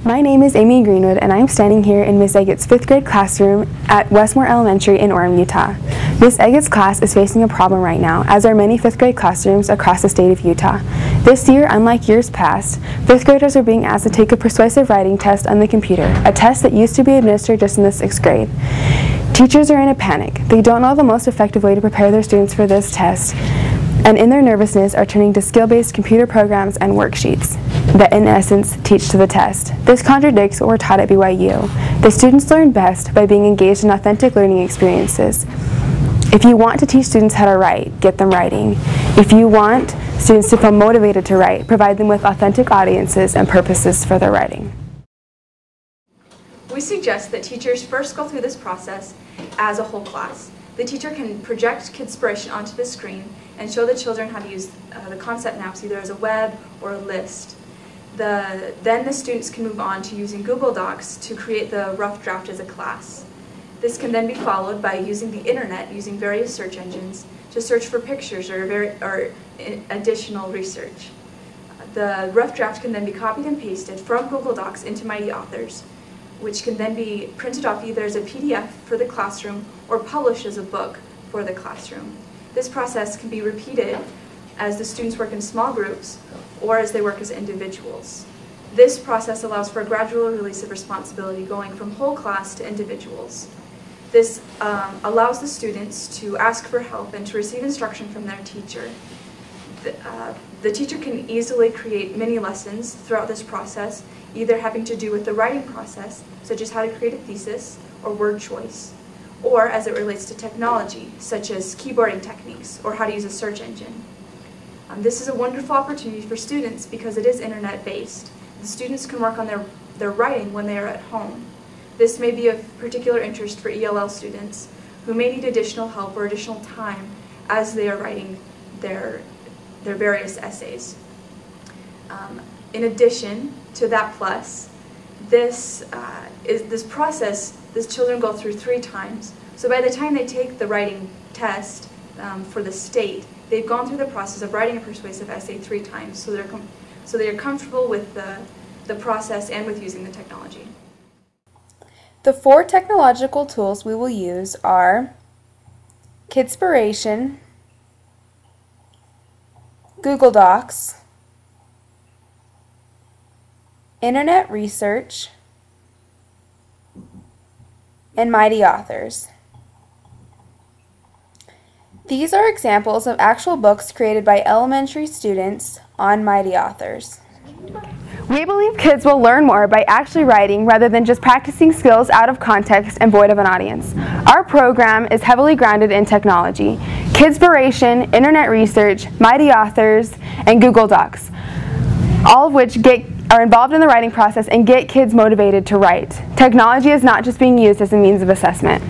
My name is Amy Greenwood, and I'm standing here in Ms. Eggett's 5th grade classroom at Westmore Elementary in Orem, Utah. Ms. Eggett's class is facing a problem right now, as are many 5th grade classrooms across the state of Utah. This year, unlike years past, 5th graders are being asked to take a persuasive writing test on the computer, a test that used to be administered just in the 6th grade. Teachers are in a panic. They don't know the most effective way to prepare their students for this test, and in their nervousness are turning to skill-based computer programs and worksheets that in essence teach to the test. This contradicts what we're taught at BYU. The students learn best by being engaged in authentic learning experiences. If you want to teach students how to write, get them writing. If you want students to feel motivated to write, provide them with authentic audiences and purposes for their writing. We suggest that teachers first go through this process as a whole class. The teacher can project Kidspiration onto the screen and show the children how to use the concept maps either as a web or a list. Then the students can move on to using Google Docs to create the rough draft as a class. This can then be followed by using the internet, using various search engines to search for pictures or additional research. The rough draft can then be copied and pasted from Google Docs into Mighty Authors, which can then be printed off either as a PDF for the classroom or published as a book for the classroom. This process can be repeated as the students work in small groups or as they work as individuals. This process allows for a gradual release of responsibility going from whole class to individuals. This allows the students to ask for help and to receive instruction from their teacher. The teacher can easily create mini lessons throughout this process, either having to do with the writing process, such as how to create a thesis or word choice, or as it relates to technology, such as keyboarding techniques or how to use a search engine. This is a wonderful opportunity for students because it is internet-based. The students can work on their writing when they are at home. This may be of particular interest for ELL students who may need additional help or additional time as they are writing their various essays. In addition to that plus, this process, children go through 3 times. So by the time they take the writing test for the state, they've gone through the process of writing a persuasive essay 3 times, so they're comfortable with the process and with using the technology. The 4 technological tools we will use are Kidspiration, Google Docs, Internet Research, and Mighty Authors. These are examples of actual books created by elementary students on Mighty Authors. We believe kids will learn more by actually writing rather than just practicing skills out of context and void of an audience. Our program is heavily grounded in technology, Kidspiration, Internet Research, Mighty Authors, and Google Docs, all of which are involved in the writing process and get kids motivated to write. Technology is not just being used as a means of assessment.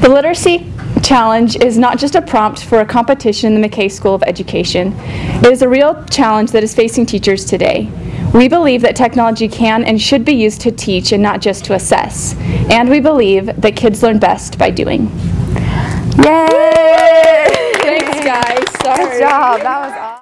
The Literacy Challenge is not just a prompt for a competition in the McKay School of Education. It is a real challenge that is facing teachers today. We believe that technology can and should be used to teach and not just to assess. And we believe that kids learn best by doing. Yay! Thanks, guys. Sorry. Good job. That was awesome.